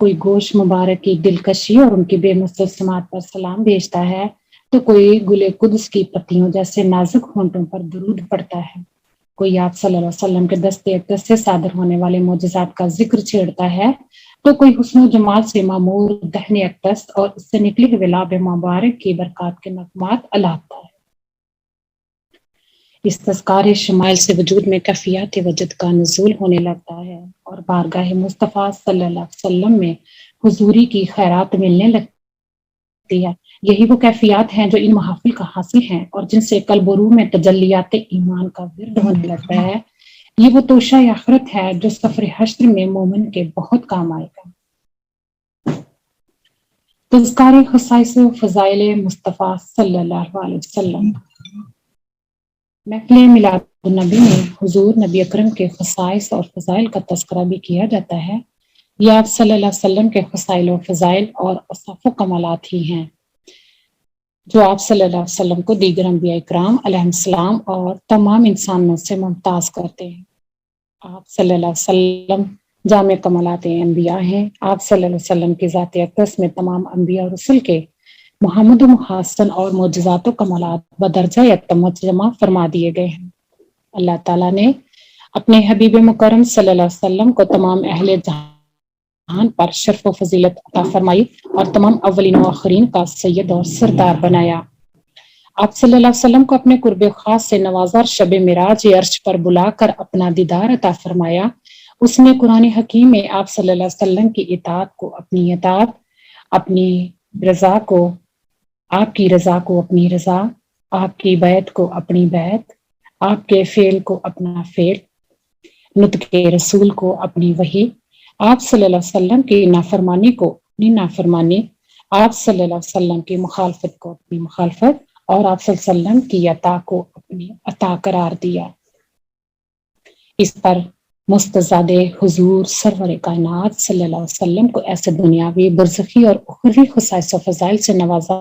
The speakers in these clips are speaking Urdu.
کوئی گوشت مبارک کی دلکشی اور ان کی بے مثل سماعت پر سلام بھیجتا ہے تو کوئی گل قدس کی پتیوں جیسے نازک ہونٹوں پر درود پڑتا ہے، کوئی آپ صلی اللہ علیہ وسلم کے دستے اقدس سے صادر ہونے والے معجزات کا ذکر چھیڑتا ہے تو کوئی حسن و جمال سے معمور دہن اقدس اور اس سے نکلی ہوئے لاب مبارک کی برکات کے نغمات الاپتا ہے۔ اس تذکار شمائل سے وجود میں کیفیات وجد کا نزول ہونے لگتا ہے اور بارگاہ مصطفیٰ صلی اللہ علیہ وسلم میں حضوری کی خیرات ملنے لگتی ہے۔ یہی وہ کیفیات ہیں جو ان محافل کا حاصل ہیں اور جن سے قلب و روح میں تجلیات ایمان کا ورد ہونے لگتا ہے۔ یہ وہ توشہ آخرت ہے جو سفر حشر میں مومن کے بہت کام آئے گا۔ تذکار خصائص و فضائل مصطفیٰ صلی اللہ علیہ وسلم۔ محفل میلاد النبی میں حضور نبی اکرم کے خصائص اور فضائل کا تذکرہ بھی کیا جاتا ہے۔ یہ آپ صلی اللہ علیہ وسلم کے خصائل و فضائل اور اوصاف و کمالات ہی ہیں جو آپ صلی اللہ علیہ وسلم کو دیگر انبیاء اکرام علیہ السلام اور تمام انسانوں سے ممتاز کرتے ہیں۔ آپ صلی اللہ علیہ وسلم جامع کمالات انبیاء ہیں۔ آپ صلی اللہ علیہ وسلم کی ذات اقدس میں تمام انبیاء اور رسل کے محمد و محسن اور معجزات و کمالات بدرجہ یکتم جمع فرما دیے گئے ہیں۔ اللہ تعالیٰ نے اپنے حبیب مکرم صلی اللہ علیہ وسلم کو تمام اہل جہان پر شرف و فضیلت عطا فرمائی اور تمام اولین و آخرین کا سید اور سردار بنایا۔ آپ صلی اللہ علیہ وسلم کو اپنے قرب خاص سے نوازا اور شب معراج عرش پر بلا کر اپنا دیدار عطا فرمایا۔ اس نے قرآن حکیم میں آپ صلی اللہ علیہ وسلم کی اطاعت کو اپنی اطاعت، اپنی رضا کو آپ کی رضا کو اپنی رضا، آپ کی بیعت کو اپنی بیعت، آپ کے فعل کو اپنا فعل، نطق رسول کو اپنی وحی، آپ صلی اللہ علیہ وسلم کی نافرمانی کو اپنی نافرمانی، آپ صلی اللہ علیہ وسلم کی مخالفت کو اپنی مخالفت اور آپ صلی اللہ علیہ وسلم کی عطا کو اپنی عطا قرار دیا۔ اس پر مستزاد حضور سرور کائنات صلی اللہ علیہ وسلم کو ایسے دنیاوی برزخی اور اخروی خصائص و فضائل سے نوازا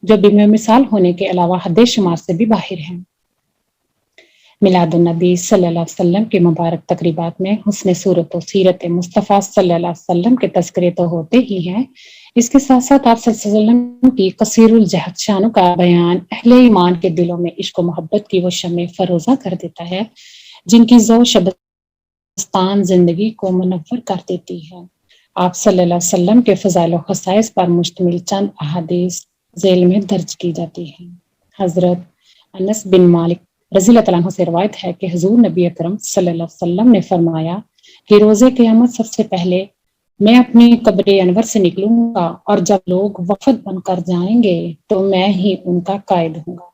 جو بے مثال ہونے کے علاوہ حد شمار سے بھی باہر ہیں۔ میلاد النبی صلی اللہ علیہ وسلم کے مبارک تقریبات میں حسن صورت و سیرت مصطفیٰ صلی اللہ علیہ وسلم کے تذکرے تو ہوتے ہی ہیں، اس کے ساتھ ساتھ آپ صلی اللہ علیہ وسلم کی قصیر الجہت شانوں کا بیان اہل ایمان کے دلوں میں عشق و محبت کی وہ شمع فروزہ کر دیتا ہے جن کی ذو شبستان زندگی کو منور کر دیتی ہے۔ آپ صلی اللہ علیہ وسلم کے فضائل و خصائص پر مشتمل چند احادیث ذیل میں درج کی جاتی ہیں۔ حضرت انس بن مالک رضی اللہ عنہ سے روایت ہے کہ حضور نبی اکرم صلی اللہ علیہ وسلم نے فرمایا کہ روز قیامت سب سے پہلے میں اپنی قبر انور سے نکلوں گا اور جب لوگ وفد بن کر جائیں گے تو میں ہی ان کا قائد ہوں گا،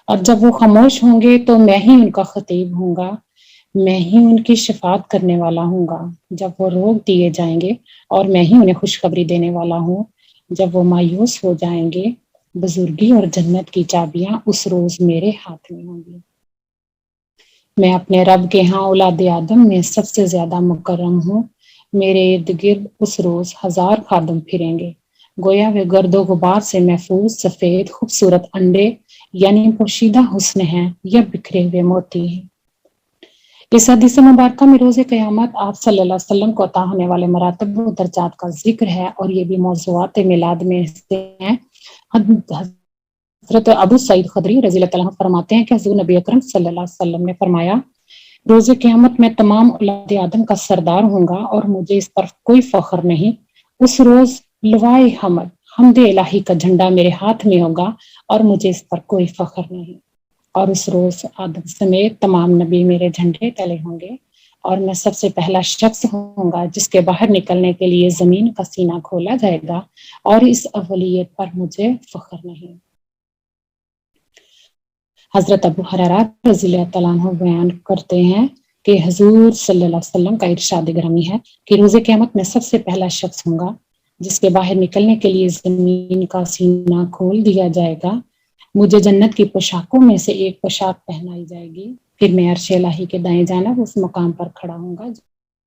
اور جب وہ خاموش ہوں گے تو میں ہی ان کا خطیب ہوں گا، میں ہی ان کی شفاعت کرنے والا ہوں گا، جب وہ روک دیے جائیں گے اور میں ہی انہیں خوشخبری دینے والا ہوں، جب وہ مایوس ہو جائیں گے بزرگی اور جنت کی چابیاں اس روز میرے ہاتھ میں ہوں گی۔ میں اپنے رب کے ہاں اولاد آدم میں سب سے زیادہ مکرم ہوں، میرے ارد گرد اس روز 1000 خادم پھریں گے، گویا وہ گرد و غبار سے محفوظ سفید خوبصورت انڈے یعنی پوشیدہ حسن ہیں یا بکھرے ہوئے موتی ہیں۔ اس حدیث مبارکہ میں روز قیامت آپ صلی اللہ علیہ وسلم کو عطا ہونے والے مراتب و درجات کا ذکر ہے اور یہ بھی موضوعات میلاد میں سے ہیں۔ حضرت ابو سعید خدری رضی اللہ عنہ فرماتے ہیں کہ حضور نبی اکرم صلی اللہ علیہ وسلم نے فرمایا، روز قیامت میں تمام اولاد آدم کا سردار ہوں گا اور مجھے اس پر کوئی فخر نہیں۔ اس روز لوائے حمد الہی کا جھنڈا میرے ہاتھ میں ہوگا اور مجھے اس پر کوئی فخر نہیں، اور اس روز آدم سمیت تمام نبی میرے جھنڈے تلے ہوں گے اور میں سب سے پہلا شخص ہوں گا جس کے باہر نکلنے کے لیے زمین کا سینہ کھولا جائے گا، اور اس اولیت پر مجھے فخر نہیں۔ حضرت ابو ہریرہ رضی اللہ تعالیٰ عنہ بیان کرتے ہیں کہ حضور صلی اللہ علیہ وسلم کا ارشاد گرامی ہے کہ روز قیامت میں سب سے پہلا شخص ہوں گا جس کے باہر نکلنے کے لیے زمین کا سینہ کھول دیا جائے گا، مجھے جنت کی پوشاکوں میں سے ایک پوشاک پہنائی جائے گی، پھر میں عرش الہی کے دائیں جانب اس مقام پر کھڑا ہوں گا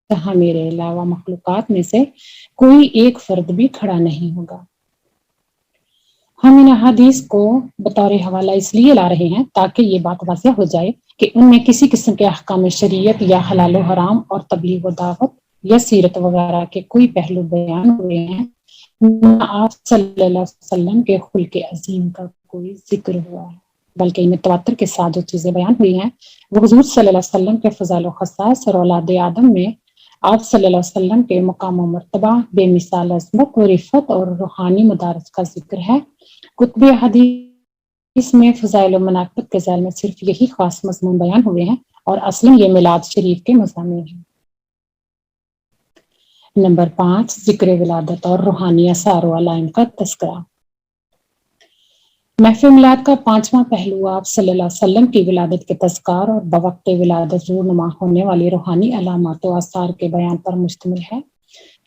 جہاں میرے علاوہ مخلوقات میں سے کوئی ایک فرد بھی کھڑا نہیں ہوگا۔ ہم ان احادیث کو بطور حوالہ اس لیے لا رہے ہیں تاکہ یہ بات واضح ہو جائے کہ ان میں کسی قسم کے احکام شریعت یا حلال و حرام اور تبلیغ و دعوت یا سیرت وغیرہ کے کوئی پہلو بیان ہوئے ہیں، نہ آپ صلی اللہ علیہ وسلم کے خلق عظیم کا کوئی ذکر ہوا ہے، بلکہ ان میں تواتر کے ساتھ جو چیزیں بیان ہوئی ہیں وہ حضور صلی اللہ علیہ وسلم کے فضائل و خصائص اور اولاد آدم میں آپ صلی اللہ علیہ وسلم کے مقام و مرتبہ، بے مثال عظمت و رفت اور روحانی مدارج کا ذکر ہے۔ کتب حدیث میں فضائل و مناقب کے ذیل میں صرف یہی خاص مضمون بیان ہوئے ہیں اور اصلاً یہ میلاد شریف کے مضامین ہیں۔ نمبر 5، ذکر ولادت اور روحانی آثار و علائم کا تذکرہ۔ محفل میلاد کا 5واں پہلو آپ صلی اللہ علیہ وسلم کی ولادت کے تذکار اور بوقت ولادت رونما ہونے والی روحانی علامات و آثار کے بیان پر مشتمل ہے۔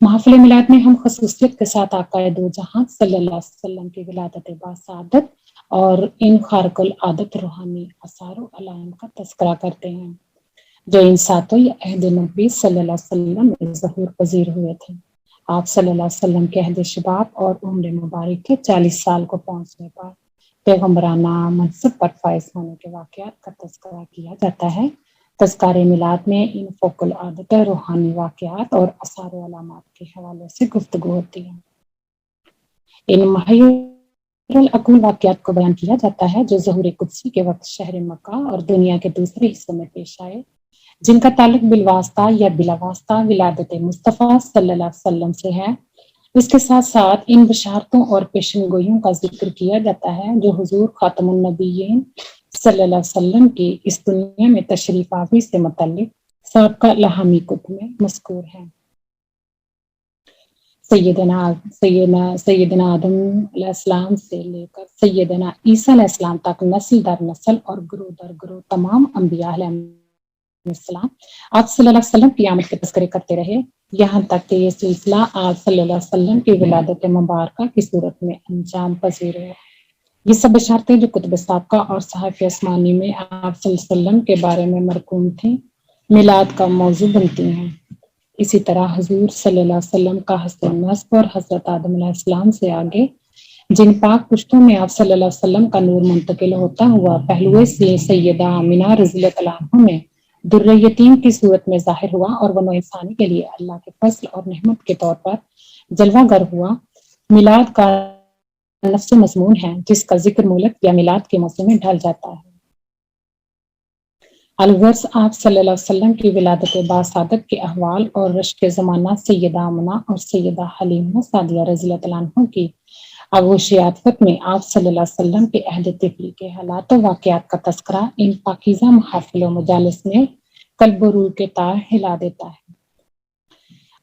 محفل میلاد میں ہم خصوصیت کے ساتھ آقا دو جہاں صلی اللہ علیہ وسلم کی ولادت باسعادت اور ان خارق العادت روحانی آثار و علائم کا تذکرہ کرتے ہیں جو ان ساتوں عہد نبی صلی اللہ علیہ وسلم میں ظہور پذیر ہوئے تھے۔ آپ صلی اللہ علیہ وسلم کے عہد شباب اور عمر مبارک کے 40 سال کو پہنچنے پر پیغمبرانہ منصب پر فائز ہونے کے واقعات کا تذکرہ کیا جاتا ہے۔ تذکار میلاد میں ان فوق العادت روحانی واقعات اور آثار و علامات کے حوالے سے گفتگو ہوتی ہے۔ ان محیر العقول واقعات کو بیان کیا جاتا ہے جو ظہور قدسی کے وقت شہر مکہ اور دنیا کے دوسرے حصوں میں پیش آئے، جن کا تعلق بالواسطہ یا بلا واسطہ ولادت مصطفیٰ صلی اللہ علیہ وسلم سے ہے۔ اس کے ساتھ ساتھ ان بشارتوں اور پیشن گوئیوں کا ذکر کیا جاتا ہے جو حضور خاتم النبیین صلی اللہ علیہ وسلم کی اس دنیا میں تشریف آوری سے متعلق سابقہ لہامی کتب میں مذکور ہے۔ سیدنا آدم علیہ السلام سے لے کر سیدنا عیسیٰ علیہ السلام تک نسل در نسل اور گروہ در گروہ تمام انبیاء علیہ السلام آپ صلی اللہ علیہ وسلم کی آمد کے تذکرے کرتے رہے، یہاں تک کہ یہ سلسلہ آپ صلی اللہ علیہ وسلم کی ولادت مبارکہ کی صورت میں انجام پذیر ہوا۔ یہ سب بشارتیں جو کتب سابقہ اور صحائف آسمانی میں آپ صلی اللہ علیہ وسلم کے بارے میں مرقوم تھیں، میلاد کا موضوع بنتی ہیں۔ اسی طرح حضور صلی اللہ علیہ وسلم کا حسن نسب اور حضرت آدم علیہ السلام سے آگے جن پاک پشتوں میں آپ صلی اللہ علیہ وسلم کا نور منتقل ہوتا ہوا پہلوئے سے سیدہ آمینہ رضی اللہ عنہ میں در یتیم کی صورت میں ظاہر ہوا اور وہ نوع انسانی کے لیے اللہ کے فضل اور نعمت کے طور پر جلوہ گر ہوا۔ میلاد کا نفس مضمون ہے جس کا ذکر مولد یا میلاد کے موسم میں ڈھل جاتا ہے۔ الغرض آپ صلی اللہ علیہ وسلم کی ولادت باسعادت کے احوال اور رشک زمانہ سیدہ آمنہ اور سیدہ حلیمہ سعدیہ رضی اللہ عنہ کی آغوش عاطفت میں آپ صلی اللہ علیہ وسلم کے عہد طفلی کے حالات و واقعات کا تذکرہ ان پاکیزہ محافل و مجالس میں قلب و روح کے تار ہلا دیتا ہے۔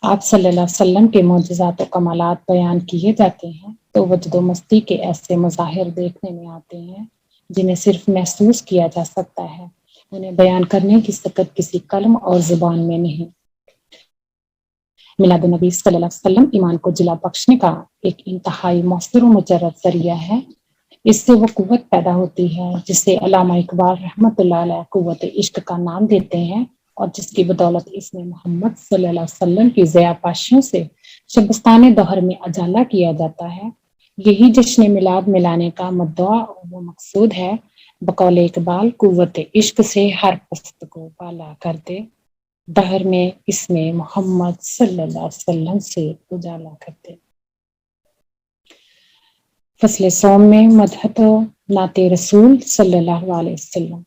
آپ صلی اللہ علیہ وسلم کے معجزات و کمالات بیان کیے جاتے ہیں تو وجد و مستی کے ایسے مظاہر دیکھنے میں آتے ہیں جنہیں صرف محسوس کیا جا سکتا ہے، انہیں بیان کرنے کی سکت کسی قلم اور زبان میں نہیں۔ میلاد النبی صلی اللہ علیہ وسلم ایمان کو جلا بخشنے کا ایک انتہائی مؤثر و مجرد ذریعہ ہے۔ اس سے وہ قوت پیدا ہوتی ہے جسے علامہ اقبال رحمۃ اللہ علیہ قوت عشق کا نام دیتے ہیں اور جس کی بدولت اس نے محمد صلی اللہ علیہ وسلم کی ضیاء پاشیوں سے شبستان دہر میں اجالا کیا جاتا ہے۔ یہی جشن میلاد ملانے کا مدعا و مقصود ہے۔ بقول اقبال قوت عشق سے ہر پست کو بالا کر دے، دہر میں اس میں محمد صلی اللہ علیہ وسلم سے اجالا کرتے۔ فصل سوم میں مدحت و نعت رسول صلی اللہ علیہ وسلم۔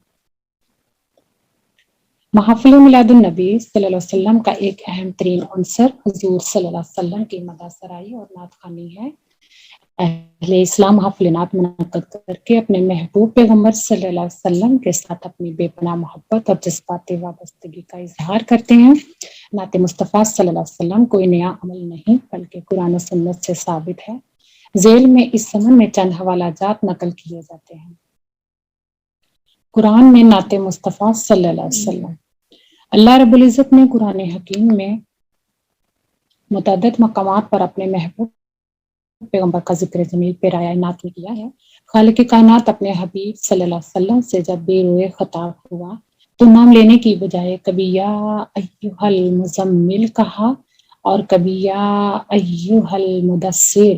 محافل میلاد النبی صلی اللہ علیہ وسلم کا ایک اہم ترین عنصر حضور صلی اللہ علیہ وسلم کی مدح سرائی اور نعت خوانی ہے۔ اہل اسلام محافل نعت منعقد کر کے اپنے محبوب پیغمبر صلی اللہ علیہ وسلم کے ساتھ اپنی بے پناہ محبت اور جذبات وابستگی کا اظہار کرتے ہیں۔ نعت مصطفیٰ صلی اللہ علیہ وسلم کوئی نیا عمل نہیں بلکہ قرآن و سنت سے ثابت ہے۔ ذیل میں اس سمن میں چند حوالہ جات نقل کیے جاتے ہیں۔ قرآن میں نعت مصطفیٰ صلی اللہ علیہ وسلم۔ اللہ رب العزت نے قرآن حکیم میں متعدد مقامات پر اپنے محبوب پیغمبر کا ذکر جمیل پیرایا نعت میں کیا ہے۔ خالق کائنات اپنے حبیب صلی اللہ علیہ وسلم سے جب بے روئے خطاب ہوا تو نام لینے کی بجائے کبھی یا ایھا المزمل کہا اور کبھی یا ایھا المدثر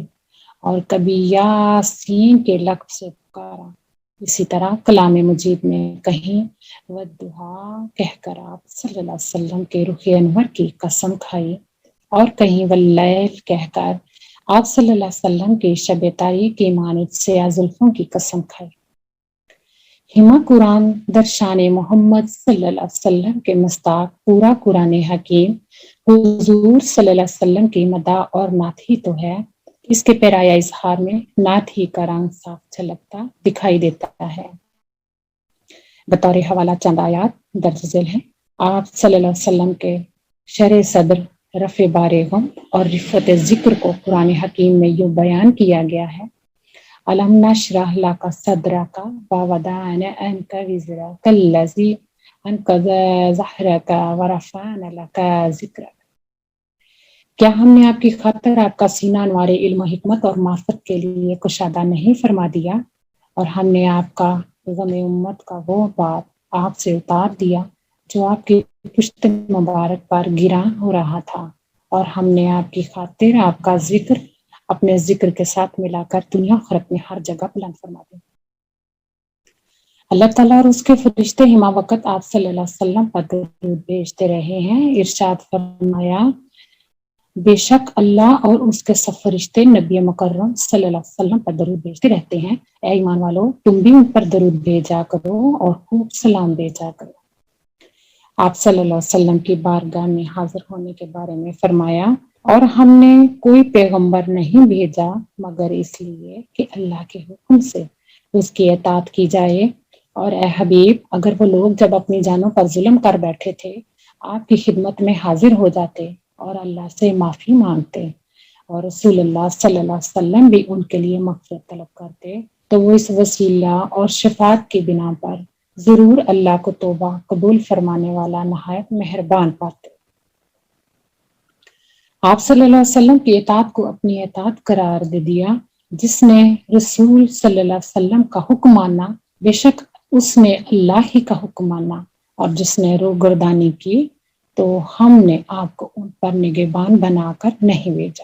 اور کبھی یا سین کے لقب سے پکارا۔ اسی طرح کلام مجید میں کہیں والدہا کہہ کر آپ صلی اللہ علیہ وسلم کے رخ انور کی قسم کھائی، اور کہیں واللیل کہہ کر آپ صلی اللہ علیہ وسلم کی شب تاریک کی مانند سیاہ زلفوں کی قسم کھائی۔ ہما قرآن در شان محمد صلی اللہ علیہ وسلم کے مستاق پورا قرآن حکیم حضور صلی اللہ علیہ وسلم کی مدح اور نعت ہی تو ہے۔ اس کے پیرایا اظہار میں نعت ہی کا رنگ صاف جھلکتا دکھائی دیتا ہے۔ بطور حوالہ چند آیات درج ذیل ہیں۔ آپ صلی اللہ علیہ وسلم کے شرح صدر، رفع بار غم اور رفعت ذکر کو قرآن حکیم میں یوں بیان کیا گیا ہے: الم نشرح لک صدرک ووضعنا عنک وزرک الذی انقض ظہرک ورفعنا لک ذکرک۔ کیا ہم نے آپ کی خاطر آپ کا سینہ انوار علم و حکمت اور معرفت کے لیے کشادہ نہیں فرما دیا، اور ہم نے آپ کا غم امت کا وہ بار آپ سے اتار دیا جو آپ کی پشت مبارک پر گراں ہو رہا تھا، اور ہم نے آپ کی خاطر آپ کا ذکر اپنے ذکر کے ساتھ ملا کر دنیا آخرت میں ہر جگہ بلند فرما دیا۔ اللہ تعالیٰ اور اس کے فرشتے ہما وقت آپ صلی اللہ علیہ وسلم پر درود بھیجتے رہے ہیں۔ ارشاد فرمایا: بے شک اللہ اور اس کے سب فرشتے نبی مکرم صلی اللہ علیہ وسلم پر درود بھیجتے رہتے ہیں۔ اے ایمان والو، تم بھی ان پر درود بھیجا کرو اور خوب سلام بھیجا کرو۔ آپ صلی اللہ علیہ وسلم کی بارگاہ میں حاضر ہونے کے بارے میں فرمایا: اور ہم نے کوئی پیغمبر نہیں بھیجا مگر اس لیے کہ اللہ کے حکم سے اس کی اطاعت کی جائے۔ اور اے حبیب، اگر وہ لوگ جب اپنی جانوں پر ظلم کر بیٹھے تھے آپ کی خدمت میں حاضر ہو جاتے اور اللہ سے معافی مانگتے، اور رسول اللہ صلی اللہ علیہ وسلم بھی ان کے لیے مغفرت طلب کرتے، تو وہ اس وسیلہ اور شفاعت کی بنا پر ضرور اللہ کو توبہ قبول فرمانے والا نہایت مہربان پاتے۔ آپ صلی اللہ علیہ وسلم کی اطاعت کو اپنی اطاعت قرار دے دیا۔ جس نے رسول صلی اللہ علیہ وسلم کا حکم مانا، بے شک اس نے اللہ ہی کا حکم مانا، اور جس نے روگردانی کی تو ہم نے آپ کو ان پر نگہبان بنا کر نہیں بھیجا۔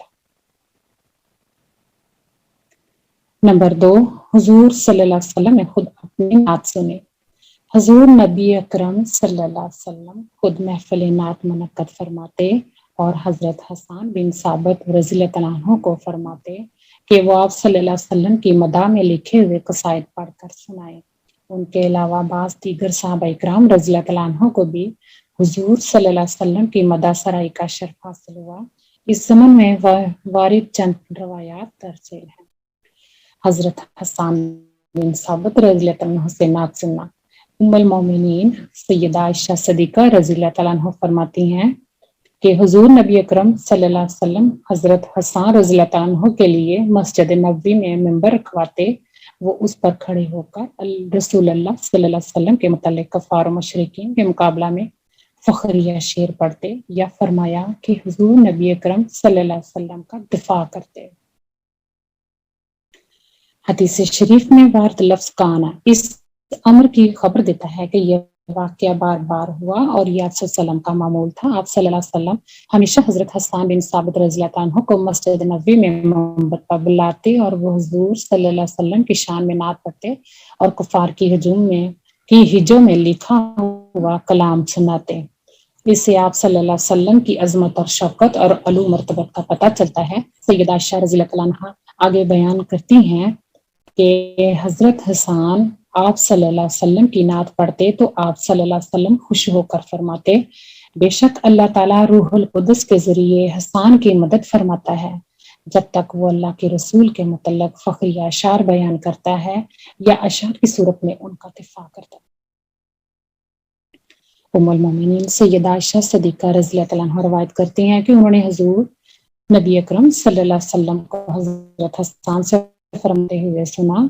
نمبر 2، حضور صلی اللہ علیہ وسلم نے خود اپنی نعت سنی۔ حضور نبی اکرم صلی اللہ علیہ وسلم خود محفل نعت منعقد فرماتے اور حضرت حسان بن ثابت رضی اللہ عنہ کو فرماتے کہ وہ آپ صلی اللہ علیہ وسلم کی مدح میں لکھے ہوئے قصائد پڑھ کر سنائیں۔ ان کے علاوہ بعض دیگر صحابہ اکرام رضی اللہ عنہ کو بھی حضور صلی اللہ علیہ وسلم کی مدح سرائی کا شرف حاصل ہوا۔ اس زمن میں وارد چند روایات درج ہیں۔ حضرت حسان بن ثابت رضی اللہ عنہ سے نعت سننا۔ ام المومنین سیدہ عائشہ صدیقہ رضی اللہ عنہ فرماتی ہیں کہ حضور نبی اکرم صلی اللہ علیہ وسلم حضرت حسان رضی اللہ عنہ کے لیے مسجد نبوی میں ممبر رکھواتے، وہ اس پر کھڑے ہو کر رسول اللہ صلی اللہ علیہ وسلم کے متعلق کفار و مشرکین کے مقابلہ میں فخریہ شعر پڑھتے، یا فرمایا کہ حضور نبی اکرم صلی اللہ علیہ وسلم کا دفاع کرتے۔ حدیث شریف میں وارد لفظ کا آنا اس امر کی خبر دیتا ہے کہ یہ واقعہ بار بار ہوا اور یہ آپ صلی اللہ علیہ وسلم کا معمول تھا۔ آپ صلی اللہ علیہ وسلم ہمیشہ حضرت حسان بن ثابت رضی اللہ عنہ کو مسجد نبوی میں منبر پر بلاتے اور وہ حضور صلی اللہ علیہ وسلم کی شان میں نعت پڑھتے اور کفار کی ہجوں میں لکھا ہوا کلام سناتے۔ اس سے آپ صلی اللہ علیہ وسلم کی عظمت اور شوکت اور علو مرتبت کا پتہ چلتا ہے۔ سیدہ عائشہ رضی اللہ عنہا آگے بیان کرتی ہیں کہ حضرت حسان آپ صلی اللہ علیہ وسلم کی نعت پڑھتے تو آپ صلی اللہ علیہ وسلم خوش ہو کر فرماتے: بے شک اللہ تعالیٰ روح القدس کے ذریعے حسان کی مدد فرماتا ہے جب تک وہ اللہ کے رسول کے متعلق فخریہ اشعار بیان کرتا ہے یا اشعار کی صورت میں ان کا دفاع کرتا ہے۔ ام المومنین سیدہ عائشہ صدیقہ رضی اللہ عنہا روایت کرتی ہیں کہ انہوں نے حضور نبی اکرم صلی اللہ علیہ وسلم کو حضرت حسان سے فرماتے ہوئے سنا: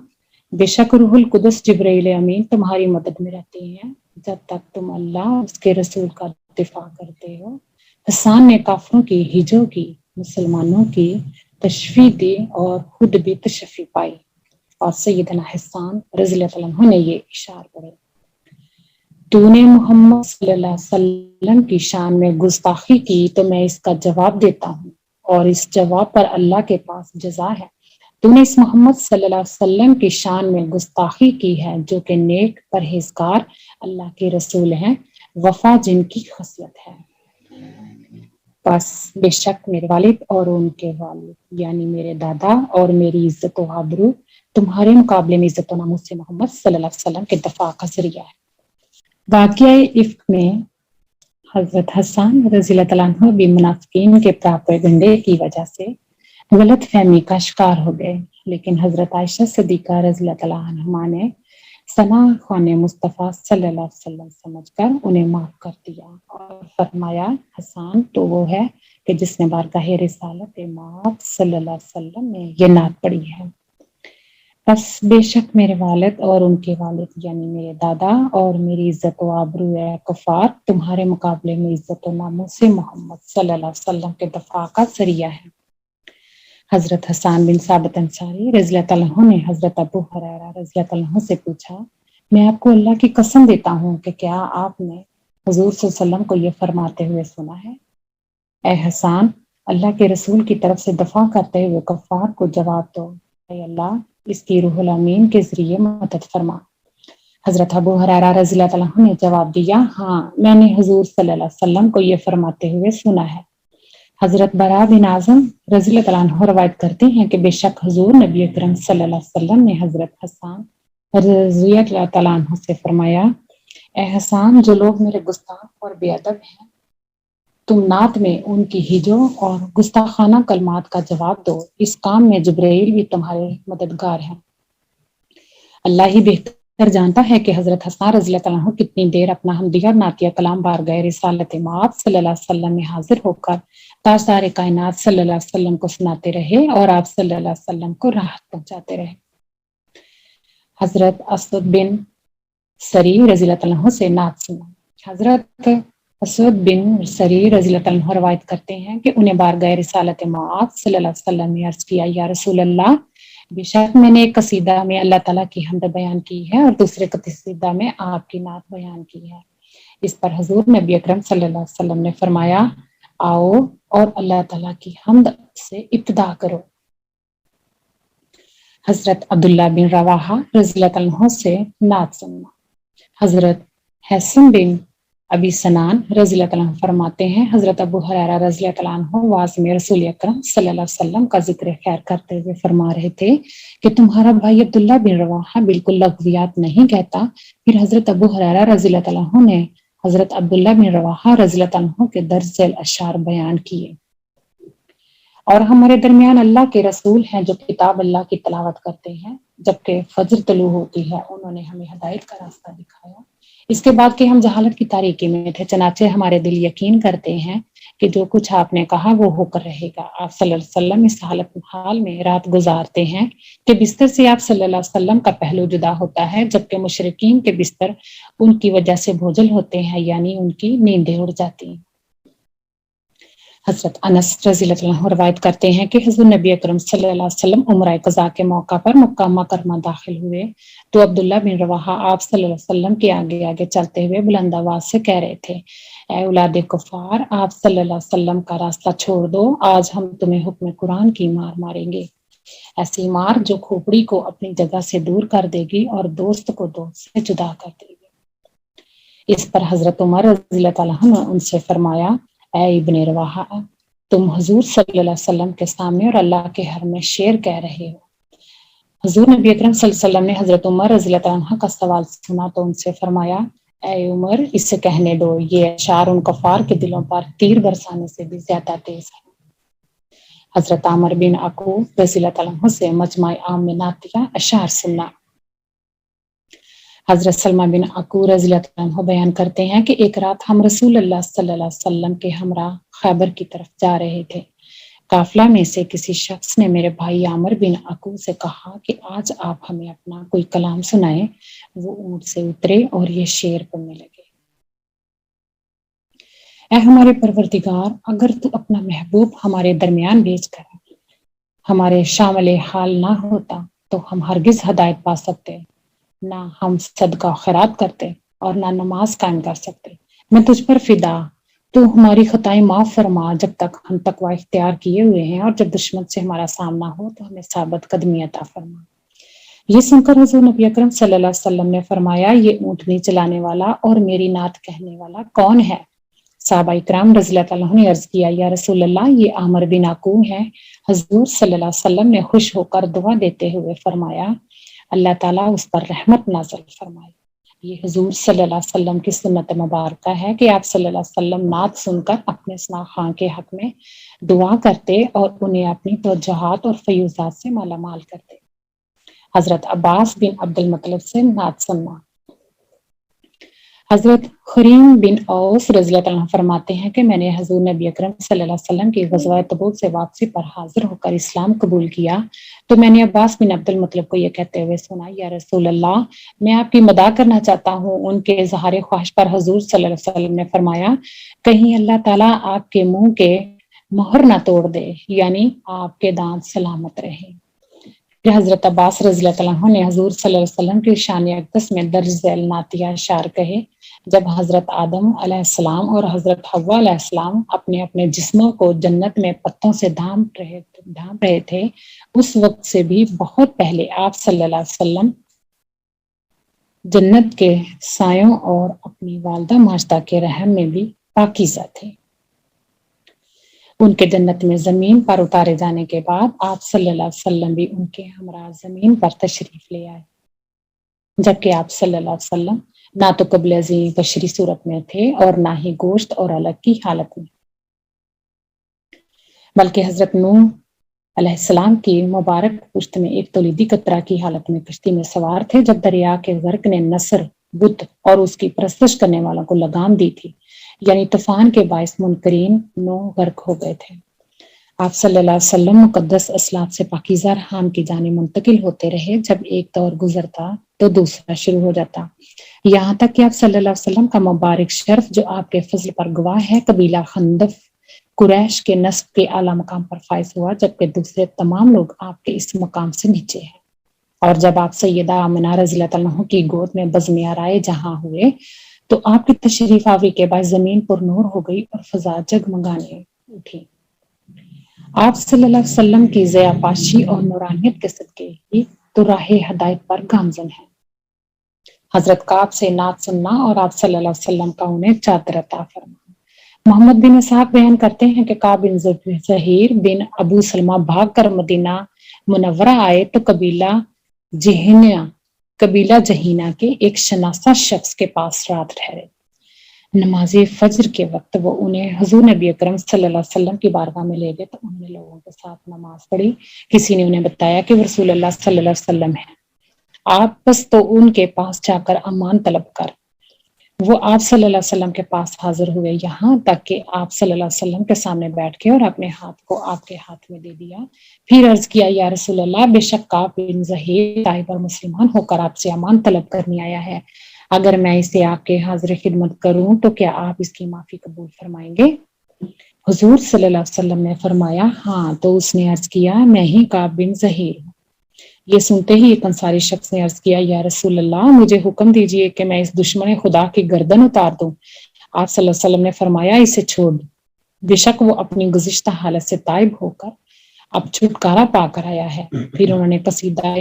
بے شک روح القدس جبرائیل امین تمہاری مدد میں رہتے ہیں جب تک تم اللہ اس کے رسول کا دفاع کرتے ہو۔ حسان نے کافروں کی ہجوں کی، مسلمانوں کی تشفی دی اور خود بھی تشفی پائی، اور سیدنا حسان رضی اللہ عنہ نے یہ اشعار پڑھے: تو نے محمد صلی اللہ علیہ وسلم کی شان میں گستاخی کی تو میں اس کا جواب دیتا ہوں، اور اس جواب پر اللہ کے پاس جزا ہے۔ تو نے اس محمد صلی اللہ علیہ وسلم کی شان میں گستاخی کی ہے جو کہ نیک پرہیزگار اللہ کے رسول ہیں، وفا جن کی خصلت ہے۔ بس بے شک میرے والد اور ان کے والد یعنی میرے دادا اور میری عزت و آبرو تمہارے مقابلے میں عزت و ناموس سے محمد صلی اللہ علیہ وسلم کے دفاع کا ذریعہ ہے۔ واقعہ افک میں حضرت حسان رضی اللہ تعالیٰ عنہ بھی منافقین کے پراپیگنڈے کی وجہ سے غلط فہمی کا شکار ہو گئے، لیکن حضرت عائشہ صدیقہ رضی اللہ تعالیٰ عنہا نے ثنا خوان مصطفیٰ صلی اللہ علیہ وسلم سمجھ کر انہیں معاف کر دیا اور فرمایا حسان تو وہ ہے کہ جس نے بارگاہ رسالت مآب صلی اللہ علیہ وسلم میں یہ نعت پڑھی ہے۔ بس بے شک میرے والد اور ان کے والد یعنی میرے دادا اور میری عزت و آبرو ہے کفار تمہارے مقابلے میں عزت و ناموس سے محمد صلی اللہ علیہ وسلم کے دفاع کا ذریعہ ہے۔ حضرت حسان بن ثابت انصاری رضی اللہ تعالیٰ عنہ نے حضرت ابو ہریرہ رضی اللہ تعالیٰ عنہ سے پوچھا، میں آپ کو اللہ کی قسم دیتا ہوں کہ کیا آپ نے حضور صلی اللہ علیہ وسلم کو یہ فرماتے ہوئے سنا ہے؟ اے حسان، اللہ کے رسول کی طرف سے دفاع کرتے ہوئے کفار کو جواب دو، اے اللہ اس کی روح الامین کے ذریعے مدد فرما۔ حضرت ابو ہریرہ رضی اللہ تعالیٰ عنہ نے جواب دیا، ہاں میں نے حضور صلی اللہ علیہ وسلم کو یہ فرماتے ہوئے سنا ہے۔ حضرت براء بن عازب رضی اللہ تعالیٰ عنہ روایت کرتے ہیں کہ بے شک حضور نبی اکرم صلی اللہ علیہ وسلم نے حضرت حسان رضی اللہ تعالیٰ عنہ سے فرمایا، اے حسان جو لوگ میرے گستاخ اور بے ادب ہیں تم نعت میں ان کی ہجو اور گستاخانہ کلمات کا جواب دو، اس کام میں جبرائیل بھی تمہارے مددگار ہیں۔ اللہ ہی بہتر جانتا ہے کہ حضرت حسان رضی اللہ تعالیٰ عنہ کتنی دیر اپنا حمدیہ اور نعتیہ کلام بارگاہ رسالت مآب صلی اللہ علیہ وسلم میں حاضر ہو کر تاجدار کائنات صلی اللہ علیہ وسلم کو سناتے رہے اور آپ صلی اللہ علیہ وسلم کو راحت پہنچاتے رہے۔ حضرت اسود بن سری رضی اللہ تعالیٰ عنہ سے نعت سنا۔ حضرت اسود بن سری رضی اللہ تعالیٰ عنہ روایت کرتے ہیں کہ انہیں بارگاہ رسالت مآب صلی اللہ علیہ وسلم نے عرض کیا، یا رسول اللہ بے شک میں نے ایک قصیدہ میں اللہ تعالیٰ کی حمد بیان کی ہے اور دوسرے قصیدہ میں آپ کی نعت بیان کی ہے۔ اس پر حضور نبی اکرم صلی اللہ علیہ وسلم نے فرمایا، آؤ اور اللہ تعالیٰ کی حمد سے ابتدا کرو۔ حضرت عبداللہ بن رواحہ رضی اللہ عنہ سے نعت سننا۔ حضرت حسن بن ابی سنان رضی اللہ عنہ فرماتے ہیں، حضرت ابو ہریرہ رضی اللہ عنہ واز میں رسول اکرم صلی اللہ علیہ وسلم کا ذکر خیر کرتے ہوئے فرما رہے تھے کہ تمہارا بھائی عبداللہ بن رواحہ بالکل لغویات نہیں کہتا۔ پھر حضرت ابو ہریرہ رضی اللہ عنہ نے حضرت عبداللہ بن رواحہ رضی اللہ عنہ کے درج ذیل اشعار بیان کیے۔ اور ہمارے درمیان اللہ کے رسول ہیں جو کتاب اللہ کی تلاوت کرتے ہیں جبکہ فجر طلوع ہوتی ہے، انہوں نے ہمیں ہدایت کا راستہ دکھایا۔ اس کے بعد کہ ہم جہالت کی تاریکی میں تھے، چنانچہ ہمارے دل یقین کرتے ہیں کہ جو کچھ آپ نے کہا وہ ہو کر رہے گا۔ آپ صلی اللہ علیہ وسلم اس حال میں رات گزارتے ہیں کہ بستر سے آپ صلی اللہ علیہ وسلم کا پہلو جدا ہوتا ہے، جبکہ مشرکین کے بستر ان کی وجہ سے بھوجل ہوتے ہیں، یعنی ان کی نیندیں اڑ جاتی ہیں۔ حضرت انس رضی اللہ عنہ روایت کرتے ہیں کہ حضور نبی اکرم صلی اللہ علیہ وسلم عمرہ قضا کے موقع پر مکہ مکرمہ داخل ہوئے تو عبداللہ بن رواحہ آپ صلی اللہ علیہ وسلم کے آگے آگے چلتے ہوئے بلند آواز سے کہہ رہے تھے، اے اولاد کفار، آپ صلی اللہ علیہ وسلم کا راستہ چھوڑ دو، آج ہم تمہیں حکم قرآن کی مار ماریں گے، ایسی مار جو کھوپڑی کو اپنی جگہ سے دور کر دے گی اور دوست کو دوست سے جدا کر دے گی۔ اس پر حضرت عمر رضی اللہ تعالیٰ عنہ نے ان سے فرمایا، اے ابن رواحہ، تم حضور صلی اللہ علیہ وسلم کے سامنے اور اللہ کے حرم میں شعر کہہ رہے ہو۔ حضور نبی اکرم صلی اللہ علیہ وسلم نے حضرت عمر رضی اللہ عنہ کا سوال سنا تو ان سے فرمایا، اے عمر اس سے کہنے دو، یہ اشعار ان کفار کے دلوں پر تیر برسانے سے بھی زیادہ تیز ہے۔ حضرت عامر بن عقوف رضی اللہ عنہ سے مجمع عام میں نعتیہ اشعار سننا۔ حضرت سلمہ بن عقو رضی اللہ عنہ بیان کرتے ہیں کہ ایک رات ہم رسول اللہ صلی اللہ علیہ وسلم کے ہمراہ خیبر کی طرف جا رہے تھے۔ قافلہ میں سے کسی شخص نے میرے بھائی عامر بن عقو سے کہا کہ آج آپ ہمیں اپنا کوئی کلام سنائیں۔ وہ اونٹ سے اترے اور یہ شعر پڑھنے لگے، اے ہمارے پروردگار، اگر تو اپنا محبوب ہمارے درمیان بھیج کر ہمارے شامل حال نہ ہوتا تو ہم ہرگز ہدایت پا سکتے، نہ ہم صدقہ خیرات کرتے اور نہ نماز قائم کر سکتے۔ میں تجھ پر فدا تو ہماری خطائیں معاف فرما جب تک ہم تقوی اختیار کیے ہوئے ہیں، اور جب دشمن سے ہمارا سامنا ہو تو ہمیں ثابت قدمی عطا فرما۔ یہ سن کر حضور نبی اکرم صلی اللہ علیہ وسلم نے فرمایا، یہ اونٹنی چلانے والا اور میری نعت کہنے والا کون ہے؟ صحابہ اکرام رضی اللہ تعالیٰ عنہ نے عرض کیا، یا رسول اللہ، یہ عامر بن عقوم ہے۔ حضور صلی اللہ علیہ وسلم نے خوش ہو کر دعا دیتے ہوئے فرمایا، اللہ تعالیٰ اس پر رحمت نازل فرمائے۔ یہ حضور صلی اللہ علیہ وسلم کی سنت مبارکہ ہے کہ آپ صلی اللہ علیہ وسلم نعت سن کر اپنے ثنا خاں کے حق میں دعا کرتے اور انہیں اپنی توجہات اور فیوزات سے مالا مال کرتے۔ حضرت عباس بن عبد المطلب سے نعت سننا۔ حضرت خریم بن اوس رضی اللہ عنہ فرماتے ہیں کہ میں نے حضور نبی اکرم صلی اللہ علیہ وسلم کی غزوہ تبوک سے واپسی پر حاضر ہو کر اسلام قبول کیا، تو میں نے عباس بن عبد المطلب کو یہ کہتے ہوئے سنا، یا رسول اللہ، میں آپ کی مداح کرنا چاہتا ہوں۔ ان کے اظہار خواہش پر حضور صلی اللہ علیہ وسلم نے فرمایا، کہیں اللہ تعالیٰ آپ کے منہ کے مہر نہ توڑ دے، یعنی آپ کے دانت سلامت رہے۔ پھر حضرت عباس رضی اللہ عنہ نے حضور صلی اللہ علیہ وسلم کی شان اقدس میں درج ذیل نعتیہ اشعار کہے۔ جب حضرت آدم علیہ السلام اور حضرت حوا علیہ السلام اپنے اپنے جسموں کو جنت میں پتوں سے ڈھانپ رہے تھے، اس وقت سے بھی بہت پہلے آپ صلی اللہ علیہ وسلم جنت کے سایوں اور اپنی والدہ ماجدہ کے رحم میں بھی پاکیزہ تھے۔ ان کے جنت میں زمین پر اتارے جانے کے بعد آپ صلی اللہ علیہ وسلم بھی ان کے ہمراہ زمین پر تشریف لے آئے، جبکہ آپ صلی اللہ علیہ وسلم نہ تو قبل عظیم بشری صورت میں تھے اور نہ ہی گوشت اور علق کی حالت میں، بلکہ حضرت نوح علیہ السلام کی مبارک پشت میں ایک تولیدی قطرہ کی حالت میں کشتی میں سوار تھے جب دریا کے غرق نے نصر بت اور اس کی پرستش کرنے والوں کو لگام دی تھی، یعنی طوفان کے باعث منکرین نوح غرق ہو گئے تھے۔ آپ صلی اللہ علیہ وسلم مقدس اسلاف سے پاکیزہ رحام کی جانب منتقل ہوتے رہے، جب ایک دور گزرتا تو دوسرا شروع ہو جاتا، یہاں تک کہ آپ صلی اللہ علیہ وسلم کا مبارک شرف جو آپ کے فضل پر گواہ ہے، قبیلہ خندف قریش کے نسب کے اعلیٰ مقام پر فائز ہوا، جبکہ دوسرے تمام لوگ آپ کے اس مقام سے نیچے ہیں۔ اور جب آپ سیدہ آمنہ رضی اللہ عنہ کی گود میں بزم آرائے جہاں ہوئے تو آپ کی تشریف آوری کے بعد زمین پر نور ہو گئی اور فضا جگمگانے اٹھی۔ آپ صلی اللہ علیہ وسلم کی ضیا پاشی اور نورانیت کے صدقے ہی تو راہ ہدایت پر گامزن ہے۔ حضرت کعب سے نعت سننا اور آپ صلی اللہ علیہ وسلم کا انہیں چادر عطا فرمانا۔ محمد بن اسحاق بیان کرتے ہیں کہ کعب بن زہیر بن ابو سلمہ بھاگ کر مدینہ منورہ آئے تو قبیلہ جہینہ کے ایک شناسہ شخص کے پاس رات ٹھہرے۔ نماز فجر کے وقت وہ انہیں حضور نبی اکرم صلی اللہ علیہ وسلم کی بارگاہ میں لے گئے تو انہوں نے لوگوں کے ساتھ نماز پڑھی۔ کسی نے انہیں بتایا کہ وہ رسول اللہ صلی اللہ علیہ وسلم ہیں، آپ بس تو ان کے پاس جا کر امان طلب کر۔ وہ آپ صلی اللہ علیہ وسلم کے پاس حاضر ہوئے، یہاں تک کہ آپ صلی اللہ علیہ وسلم کے سامنے بیٹھ کے اور اپنے ہاتھ کو آپ کے ہاتھ میں دے دیا۔ پھر عرض کیا، یا رسول اللہ، بے شک کعب بن زہیر تائب اور مسلمان ہو کر آپ سے امان طلب کرنے آیا ہے، اگر میں اسے آپ کے حاضر خدمت کروں تو کیا آپ اس کی معافی قبول فرمائیں گے؟ حضور صلی اللہ علیہ وسلم نے فرمایا، ہاں۔ تو اس نے عرض کیا، میں ہی کعب بن زہیر ہوں۔ یہ سنتے ہی ایک انصاری شخص نے عرض کیا، یا رسول اللہ، مجھے حکم دیجئے کہ میں اس دشمن خدا کی گردن اتار دوں۔ آپ صلی اللہ علیہ وسلم نے فرمایا، اسے چھوڑ دو، بے شک وہ اپنی گزشتہ حالت سے تائب ہو کر اب چھٹکارا پا کر آیا ہے۔ پھر انہوں نے قصیدہ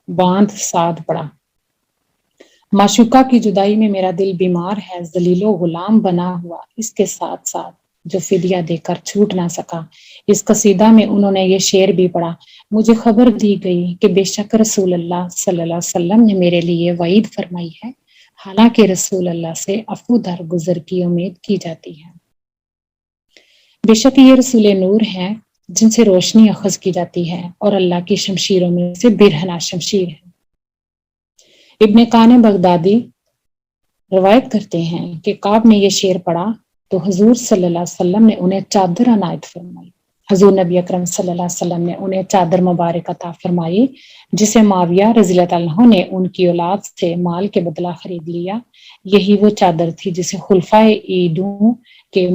باندھ سعد پڑھا، معشوقہ کی جدائی میں میرا دل بیمار ہے، ذلیل و غلام بنا ہوا اس کے ساتھ ساتھ جو فدیہ دے کر چھوٹ نہ سکا۔ اس قصیدہ میں انہوں نے یہ شعر بھی پڑھا، مجھے خبر دی گئی کہ بے شک رسول اللہ صلی اللہ علیہ وسلم نے میرے لیے وعید فرمائی ہے، حالانکہ رسول اللہ سے عفو درگزر کی امید کی جاتی ہے۔ بے شک یہ رسول نور ہیں جن سے روشنی اخذ کی جاتی ہے اور اللہ کی شمشیروں میں سے برہنہ شمشیر ہے۔ ابن قان بغدادی روایت کرتے ہیں کہ کعب نے یہ شعر پڑھا تو حضور صلی اللہ علیہ وسلم نے انہیں چادر عنایت فرمائی۔ حضور نبی اکرم صلی اللہ علیہ وسلم نے انہیں چادر مبارک عطا فرمائی، جسے معاویہ رضی اللہ عنہ نے ان کی اولاد سے مال کے بدلہ خرید لیا۔ یہی وہ چادر تھی جسے خلفائے عیدوں کے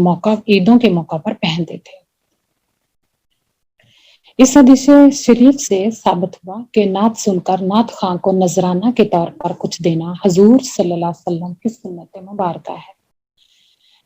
موقع پر پہنتے تھے۔ اس حدیث شریف سے ثابت ہوا کہ نعت سن کر نعت خواں کو نذرانہ کے طور پر کچھ دینا حضور صلی اللہ علیہ وسلم کی سنت مبارکہ ہے۔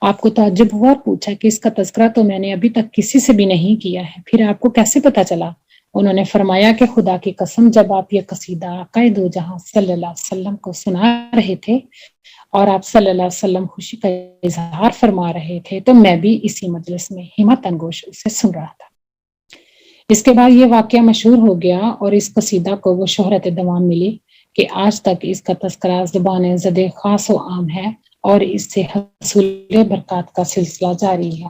آپ کو تعجب ہوا اور پوچھا کہ اس کا تذکرہ تو میں نے ابھی تک کسی سے بھی نہیں کیا ہے، پھر آپ کو کیسے پتا چلا؟ انہوں نے فرمایا کہ خدا کی قسم، جب آپ یہ قصیدہ آقا دو جہاں صلی اللہ علیہ وسلم کو سنا رہے تھے اور آپ صلی اللہ علیہ وسلم خوشی کا اظہار فرما رہے تھے تو میں بھی اسی مجلس میں ہمت انگوش اسے سن رہا تھا۔ اس کے بعد یہ واقعہ مشہور ہو گیا اور اس قصیدہ کو وہ شہرت دوام ملی کہ آج تک اس کا تذکرہ زبان زد خاص و عام ہے اور اس سے حصول برکات کا سلسلہ جاری ہے۔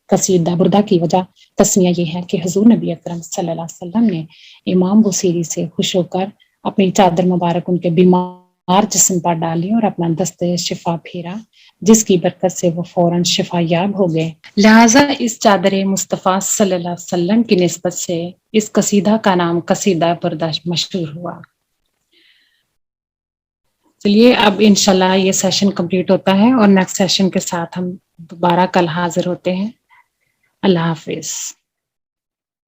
قصیدہ بردہ کی وجہ تسمیہ یہ ہے کہ حضور نبی اکرم صلی اللہ علیہ وسلم نے امام بصیری سے خوش ہو کر اپنی چادر مبارک ان کے بیمار جسم پر ڈالی اور اپنا دست شفا پھیرا، جس کی برکت سے وہ فوراً شفا یاب ہو گئے۔ لہٰذا اس چادر مصطفیٰ صلی اللہ علیہ وسلم کی نسبت سے اس قصیدہ کا نام قصیدہ بردہ مشہور ہوا۔ چلیے اب انشاءاللہ یہ سیشن کمپلیٹ ہوتا ہے اور نیکسٹ سیشن کے ساتھ ہم دوبارہ کل حاضر ہوتے ہیں۔ اللہ حافظ۔